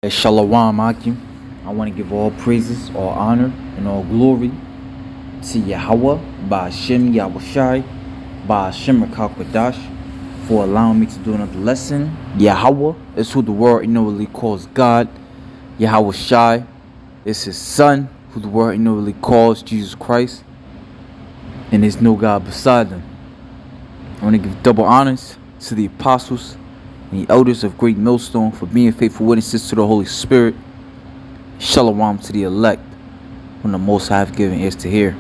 Shalom Akim. I want to give all praises, all honor, and all glory to Yahweh, Ba'ashem Yahushai, Ba'ashem Rakakwadash, for allowing me to do another lesson. Yahweh is who the world ignorantly calls God. Yahushai is his son, who the world ignorantly calls Jesus Christ. And there's no God beside them. I want to give double honors to the apostles and the elders of Great Millstone for being faithful witnesses to the Holy Spirit. Shalom to the elect, whom the Most High have given ears to hear.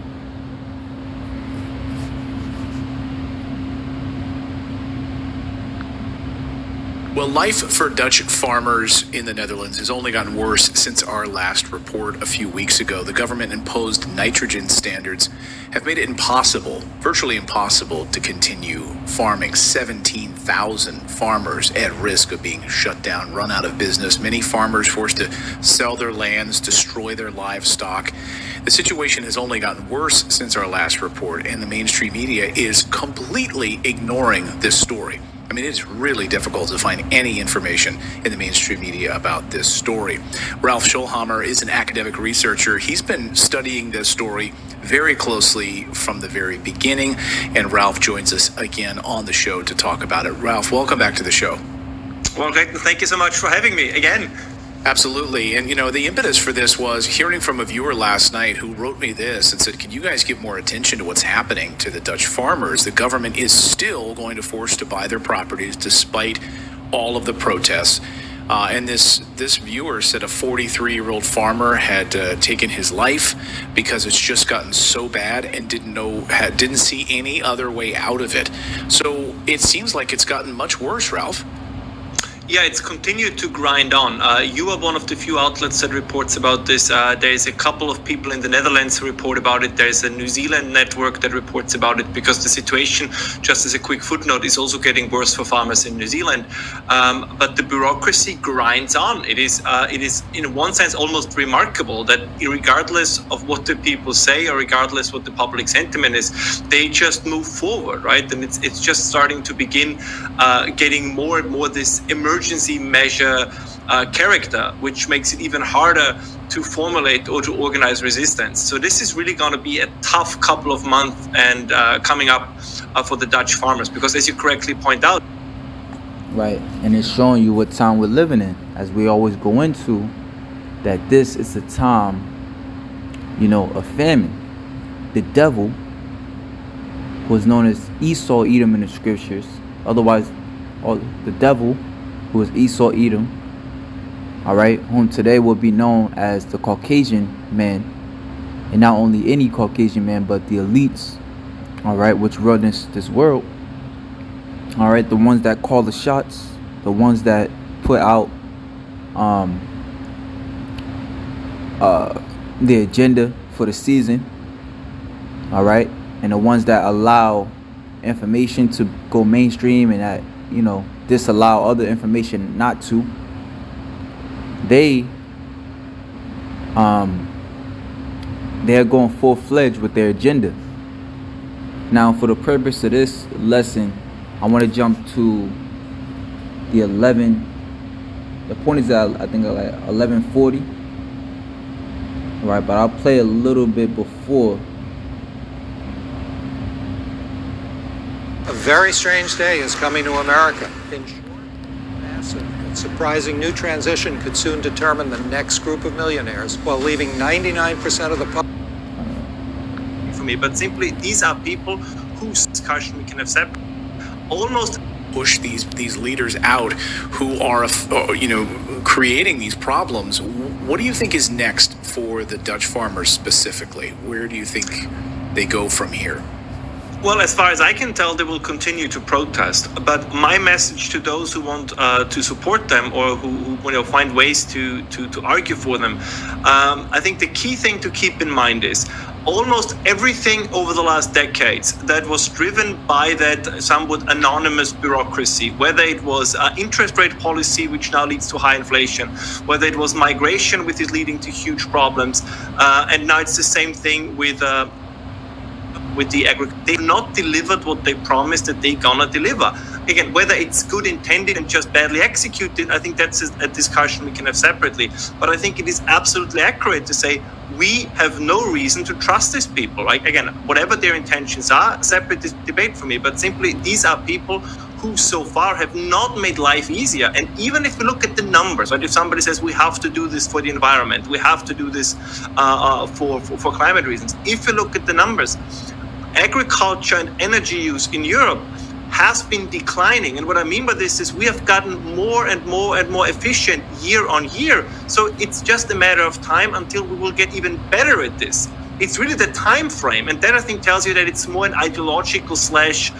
Well, life for Dutch farmers in the Netherlands has only gotten worse since our last report a few weeks ago. The government-imposed nitrogen standards have made it impossible, virtually impossible, to continue farming. 17,000 farmers at risk of being shut down, run out of business. Many farmers forced to sell their lands, destroy their livestock. The situation has only gotten worse since our last report, and the mainstream media is completely ignoring this story. I mean, it's really difficult to find any information in the mainstream media about this story. Ralph Schulhammer is an academic researcher. He's been studying this story very closely from the very beginning, and Ralph joins us again on the show to talk about it. Ralph, welcome back to the show. Well, great. Thank you so much for having me again. Absolutely. And, the impetus for this was hearing from a viewer last night who wrote me this and said, can you guys give more attention to what's happening to the Dutch farmers? The government is still going to force to buy their properties despite all of the protests. And this viewer said a 43-year-old farmer had taken his life because it's just gotten so bad and didn't see any other way out of it. So it seems like it's gotten much worse, Ralph. Yeah, it's continued to grind on. You are one of the few outlets that reports about this. There's a couple of people in the Netherlands who report about it. There's a New Zealand network that reports about it because the situation, just as a quick footnote, is also getting worse for farmers in New Zealand. But the bureaucracy grinds on. It is in one sense almost remarkable that regardless of what the people say or regardless what the public sentiment is, they just move forward, right? And it's just starting to begin getting more and more this emergency measure character, which makes it even harder to formulate or to organize resistance. So this is really going to be a tough couple of months and coming up for the Dutch farmers, because as you correctly point out, Right, and it's showing you what time we're living in, as we always go into, that this is a time, of famine. The devil was known as Esau Edom in the scriptures, otherwise, the devil who is Esau Edom, all right, whom today will be known as the Caucasian man, and not only any Caucasian man, but the elites, all right, which run this world, all right, the ones that call the shots, the ones that put out the agenda for the season, all right, and the ones that allow information to go mainstream and that disallow other information not to. They're going full-fledged with their agenda. Now, for the purpose of this lesson, I want to jump to the 11. The point is at I think like 11:40. All right, but I'll play a little bit before. A very strange day is coming to America. In short, massive and surprising new transition could soon determine the next group of millionaires, while leaving 99% of the public. for me, but simply these are people whose discussion we can have separate. Almost push these leaders out who are creating these problems. What do you think is next for the Dutch farmers specifically? Where do you think they go from here? Well, as far as I can tell, they will continue to protest. But my message to those who want to support them or who find ways to argue for them, I think the key thing to keep in mind is almost everything over the last decades that was driven by that somewhat anonymous bureaucracy, whether it was interest rate policy, which now leads to high inflation, whether it was migration, which is leading to huge problems, and now it's the same thing with the agriculture. They've not delivered what they promised that they're gonna deliver. again, whether it's good intended and just badly executed, I think that's a discussion we can have separately. But I think it is absolutely accurate to say we have no reason to trust these people. Like, again, whatever their intentions are, separate debate for me. But simply, these are people who so far have not made life easier. And even if we look at the numbers, right, if somebody says we have to do this for the environment, we have to do this for climate reasons, if you look at the numbers, agriculture and energy use in Europe has been declining. And what I mean by this is we have gotten more and more and more efficient year on year. So it's just a matter of time until we will get even better at this. It's really the time frame. And that, I think, tells you that it's more an ideological slash,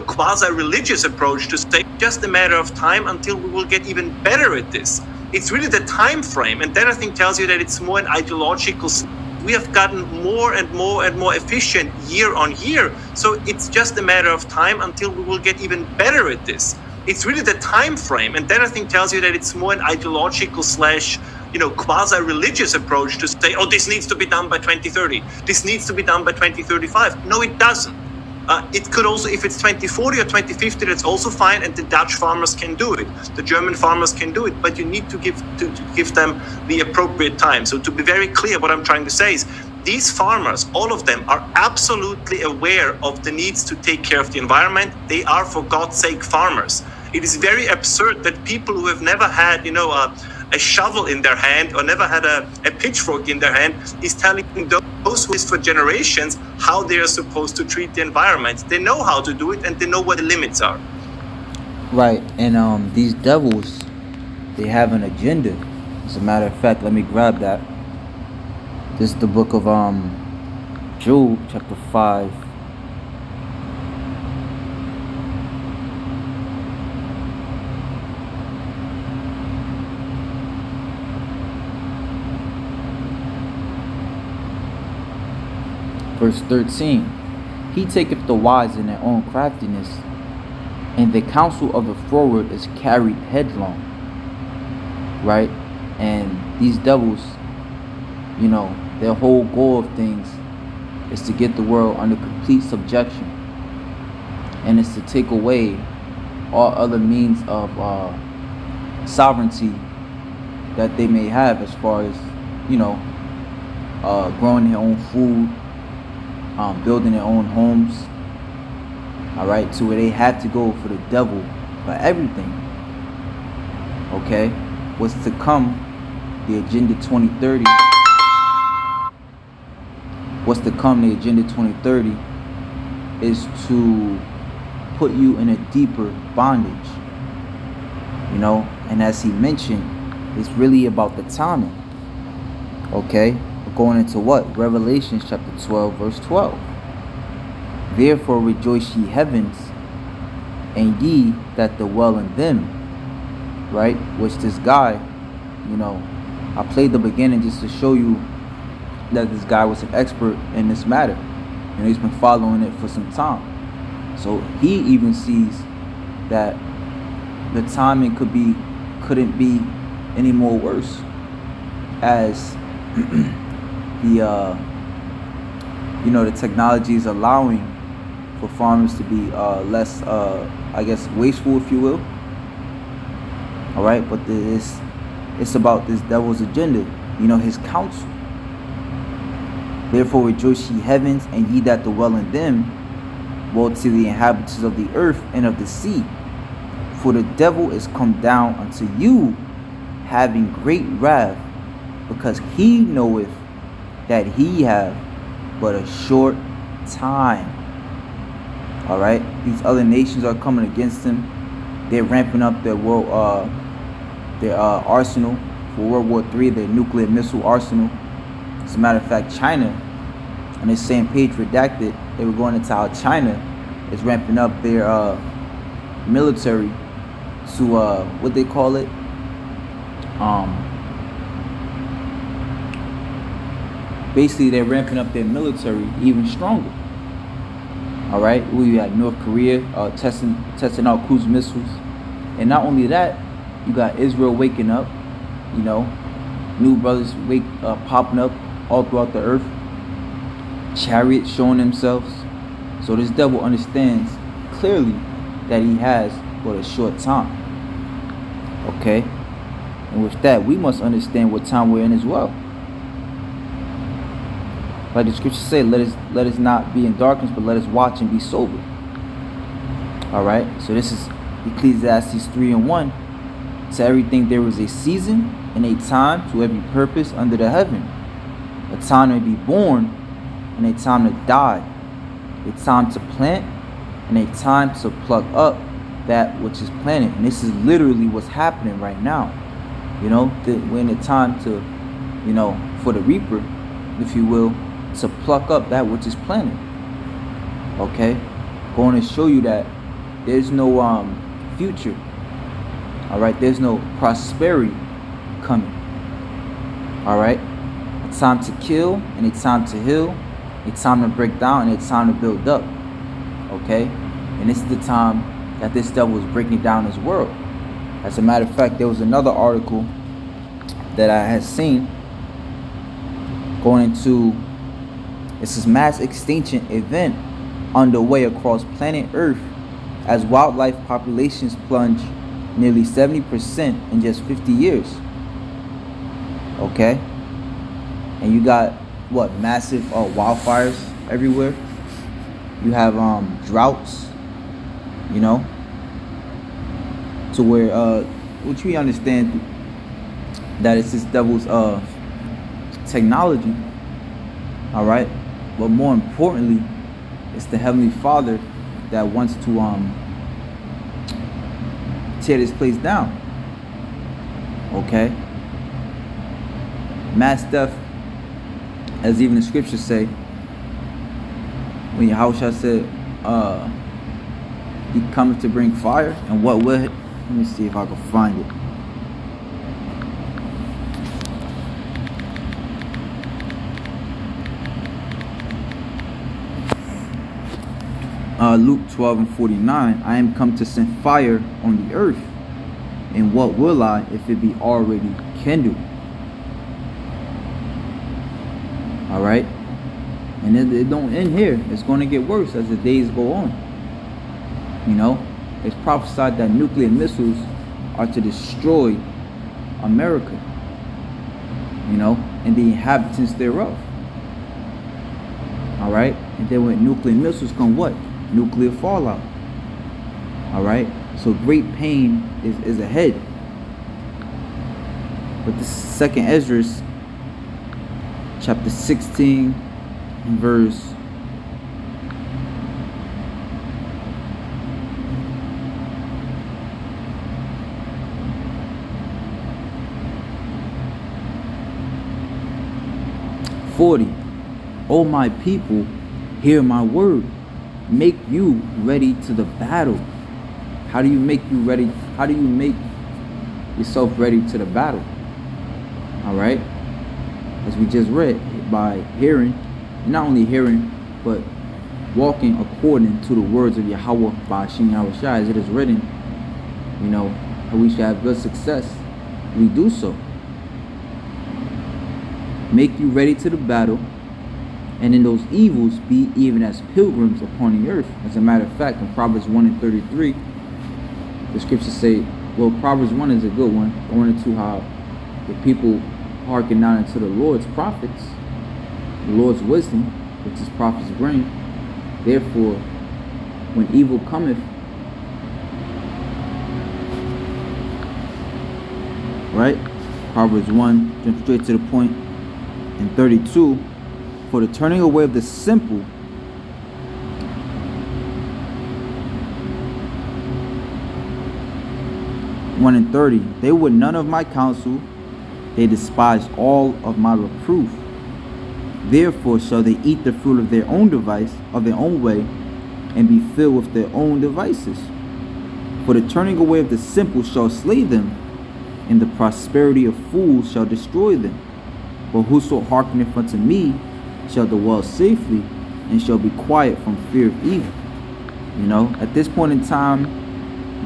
quasi-religious approach to say just a matter of time until we will get even better at this. It's really the time frame. And that, I think, tells you that it's more an ideological. We have gotten more and more and more efficient year on year. So it's just a matter of time until we will get even better at this. It's really the time frame. And that, I think, tells you that it's more an ideological slash, quasi-religious approach to say, oh, this needs to be done by 2030. This needs to be done by 2035. No, it doesn't. It could also, if it's 2040 or 2050, that's also fine, and the Dutch farmers can do it. The German farmers can do it, but you need to give them the appropriate time. So to be very clear, what I'm trying to say is these farmers, all of them, are absolutely aware of the needs to take care of the environment. They are, for God's sake, farmers. It is very absurd that people who have never had, a shovel in their hand or never had a pitchfork in their hand is telling those who is for generations how they are supposed to treat the environment. They know how to do it, and they know what the limits are. Right, and these devils, they have an agenda. As a matter of fact, let me grab that. This is the book of Job, chapter 5. Verse 13, he taketh the wise in their own craftiness, and the counsel of the froward is carried headlong. Right? And these devils, their whole goal of things is to get the world under complete subjection, and it's to take away all other means of sovereignty that they may have, as far as growing their own food, building their own homes, all right, to where they have to go for the devil for everything. Okay, what's to come, the Agenda 2030. What's to come, the Agenda 2030, is to put you in a deeper bondage, and as he mentioned, it's really about the timing. Okay, going into what? Revelation chapter 12, verse 12. Therefore rejoice ye heavens, and ye that dwell in them. Right? Which this guy, I played the beginning just to show you that this guy was an expert in this matter. And he's been following it for some time. So he even sees that the timing couldn't be any more worse, as the technology is allowing for farmers to be less, wasteful, if you will. All right, but it's about this devil's agenda, his counsel. Therefore rejoice ye heavens, and ye that dwell in them, woe to the inhabitants of the earth and of the sea. For the devil is come down unto you, having great wrath, because he knoweth that he have but a short time. All right, these other nations are coming against him. They're ramping up their arsenal for World War III, their nuclear missile arsenal. As a matter of fact, China, on this same page redacted, they were going into how China is ramping up their military to what they call it, basically they're ramping up their military even stronger. All right, we had North Korea testing out cruise missiles, and not only that, you got Israel waking up. New brothers popping up all throughout the earth. Chariots showing themselves. So this devil understands clearly that he has but a short time. Okay? And with that, we must understand what time we're in as well. Like the scriptures say, let us not be in darkness, but let us watch and be sober. Alright? So this is Ecclesiastes 3:1. To everything there is a season and a time to every purpose under the heaven. A time to be born and a time to die. A time to plant and a time to pluck up that which is planted. And this is literally what's happening right now. You know, we're in a time to, you know, for the reaper, if you will, to pluck up that which is planted. Okay? Going to show you that there's no future. Alright? There's no prosperity coming. Alright? A time to kill and a time to heal. A time to break down and a time to build up. Okay? And this is the time that this devil is breaking down his world. As a matter of fact, there was another article that I had seen going into this mass extinction event underway across planet Earth as wildlife populations plunge nearly 70% in just 50 years. Okay? And you got what? Massive wildfires everywhere. You have droughts, you know, to where which we understand that it's this devil's technology. All right, but more importantly, it's the Heavenly Father that wants to tear this place down. Okay, mass death, as even the scriptures say, when Yahushua said he comes to bring fire, and what will it? Let me see if I can find it. Luke 12:49. I am come to send fire on the earth, and what will I if it be already kindled? All right, and it don't end here. It's going to get worse as the days go on. You know, it's prophesied that nuclear missiles are to destroy America, you know, and the inhabitants thereof. All right, and then when nuclear missiles come, what? Nuclear fallout. All right, so great pain is ahead. But this is 2nd Ezra chapter 16 and verse 40. O my people, hear my word. Make you ready to the battle. How do you make you ready? How do you make yourself ready to the battle? All right, as we just read, by hearing, and not only hearing, but walking according to the words of Yahweh by Hashem Yahushua, as it is written, you know, how we shall have good success. We do so. Make you ready to the battle, and in those evils be even as pilgrims upon the earth. As a matter of fact, in Proverbs 1:33, the scriptures say, well, Proverbs 1 is a good one, going into how the people hearken not unto the Lord's prophets, the Lord's wisdom, which is prophets bring. Therefore, when evil cometh, right? Proverbs 1, jump straight to the point, and 32, for the turning away of the simple, (1 and 30), they would none of my counsel, they despised all of my reproof. Therefore shall they eat the fruit of their own device, of their own way, and be filled with their own devices. For the turning away of the simple shall slay them, and the prosperity of fools shall destroy them. But whoso hearkeneth unto me shall dwell safely, and shall be quiet from fear of evil. You know, at this point in time,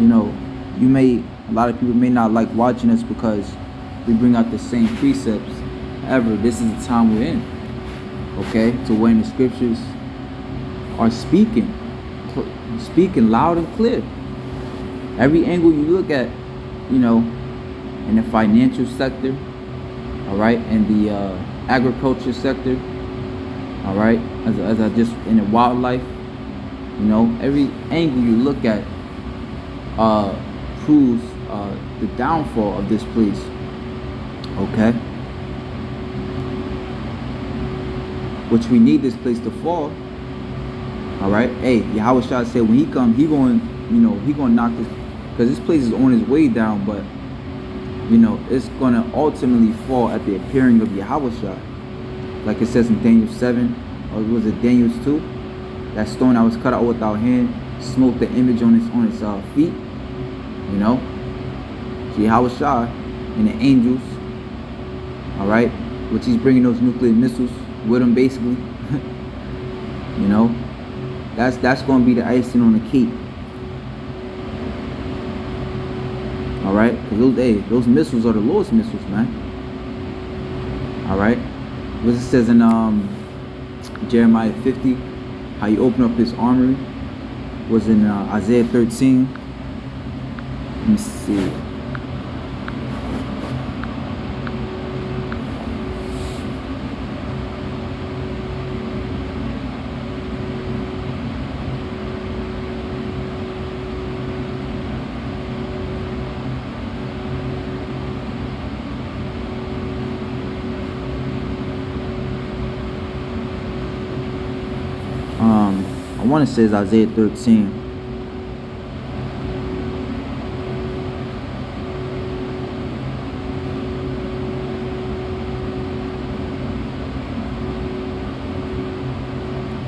you know, a lot of people may not like watching us because we bring out the same precepts. However, this is the time we're in. Okay, so when the scriptures are speaking loud and clear. Every angle you look at, you know, in the financial sector, all right, and the agriculture sector, all right, as I just in the wildlife, you know, every angle you look at proves the downfall of this place. Okay, which we need this place to fall. All right, hey, Yahweh Shah said when he come, he going, you know, he gonna knock this, because this place is on its way down, but you know, it's gonna ultimately fall at the appearing of Yahweh Shah, like it says in Daniel 7, or was it Daniel 2? That stone that was cut out without hand smote the image on its feet. You know, so Yahweh Shah and the angels, all right, which he's bringing those nuclear missiles with him, basically. You know, that's going to be the icing on the cake. All right, because those missiles are the Lord's missiles, man. All right, what it says in Jeremiah 50, how you open up his armory, was in Isaiah 13. Let me see. I want to say it's Isaiah 13.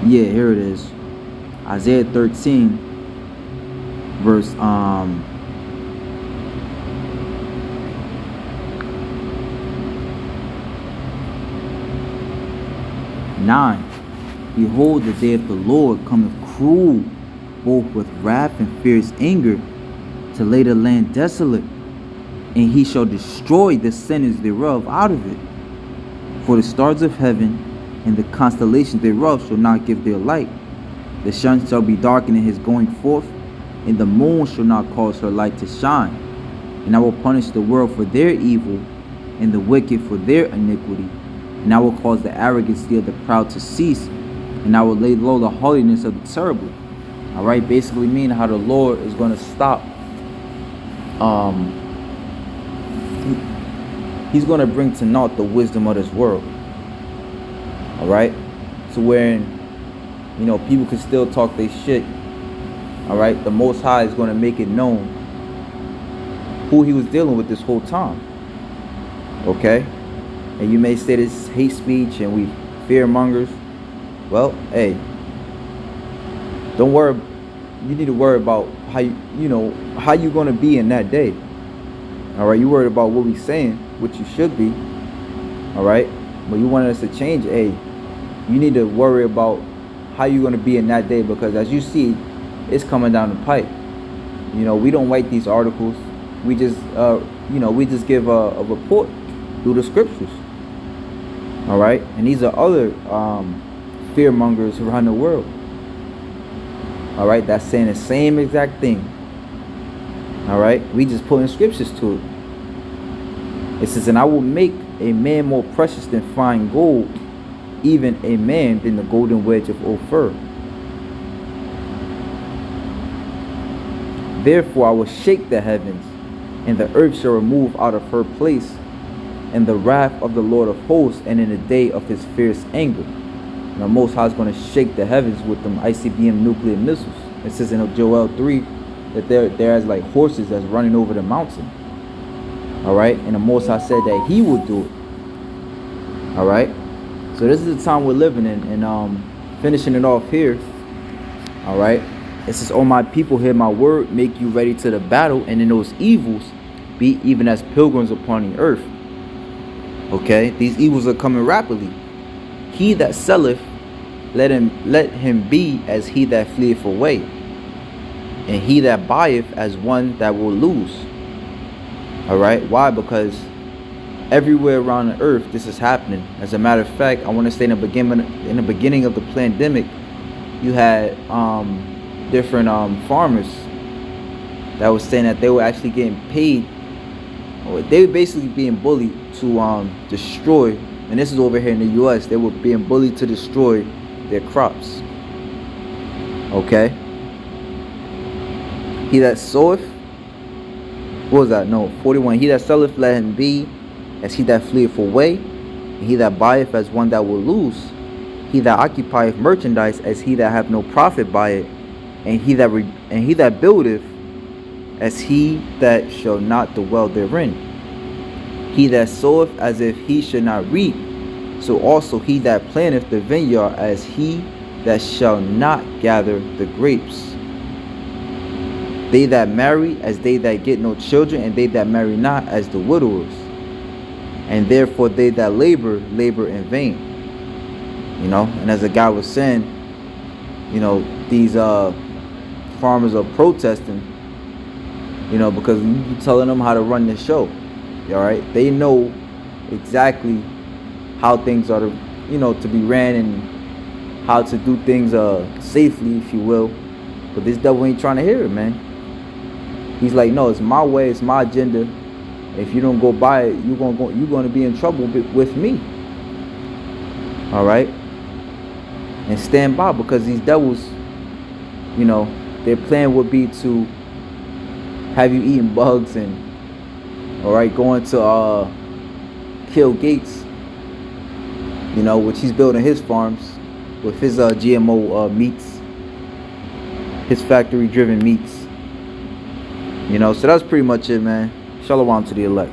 Yeah, here it is. Isaiah 13, verse 9. Behold, the day of the Lord cometh cruel, both with wrath and fierce anger, to lay the land desolate, and he shall destroy the sinners thereof out of it. For the stars of heaven and the constellations thereof shall not give their light. The sun shall be darkened in his going forth, and the moon shall not cause her light to shine. And I will punish the world for their evil, and the wicked for their iniquity. And I will cause the arrogancy of the proud to cease, and I will lay low the holiness of the terrible. All right, basically meaning how the Lord is going to stop. He's going to bring to naught the wisdom of this world. All right, so when, you know, people can still talk their shit. All right, the Most High is going to make it known who he was dealing with this whole time. Okay, and you may say this hate speech and we fear mongers. Well, hey, don't worry. You need to worry about how how you going to be in that day. All right, you worried about what we saying, which you should be. All right, but you want us to change. Hey, you need to worry about how you're going to be in that day, because as you see, it's coming down the pipe. You know, we don't write these articles. We just, we just give a report through the scriptures. All right, and these are other fear mongers around the world. All right, that's saying the same exact thing. All right, we just putting scriptures to it. It says, and I will make a man more precious than fine gold, even a man than the golden wedge of Ophir. Therefore I will shake the heavens, and the earth shall remove out of her place, in the wrath of the Lord of hosts, and in the day of his fierce anger. Now Most High is going to shake the heavens with them ICBM nuclear missiles. It says in Joel 3 that they're as like horses that's running over the mountain. All right, and the Most High said that he would do it. All right, so this is the time we're living in, and finishing it off here. All right, it says, "O my people, hear my word, make you ready to the battle, and in those evils be even as pilgrims upon the earth." Okay, these evils are coming rapidly. He that selleth, let him be as he that fleeth away, and he that buyeth as one that will lose. All right, why? Because everywhere around the earth this is happening. As a matter of fact, I want to say in the beginning of the pandemic, you had different farmers that was saying that they were actually getting paid, or they were basically being bullied to destroy, and this is over here in the US, they were being bullied to destroy their crops. Okay? He that soweth, what was that? No, 41. He that selleth, let him be as he that fleeth away, and he that buyeth as one that will lose. He that occupieth merchandise as he that have no profit by it, and he that buildeth as he that shall not dwell therein. He that soweth as if he should not reap, so also he that planteth the vineyard as he that shall not gather the grapes. They that marry as they that get no children, and they that marry not as the widowers. And therefore they that labor in vain. You know, and as the guy was saying, you know, these farmers are protesting, you know, because you telling them how to run the show. All right, they know exactly how things are to, you know, to be ran, and how to do things safely, if you will. But this devil ain't trying to hear it, man. He's like, no, it's my way, it's my agenda. If you don't go by it, you're gonna be in trouble with me. All right, and stand by, because these devils, you know, their plan would be to have you eating bugs and, all right, going to kill Gates, you know, which he's building his farms with his GMO meats, his factory driven meats, you know. So that's pretty much it, man. Shalom to the elect.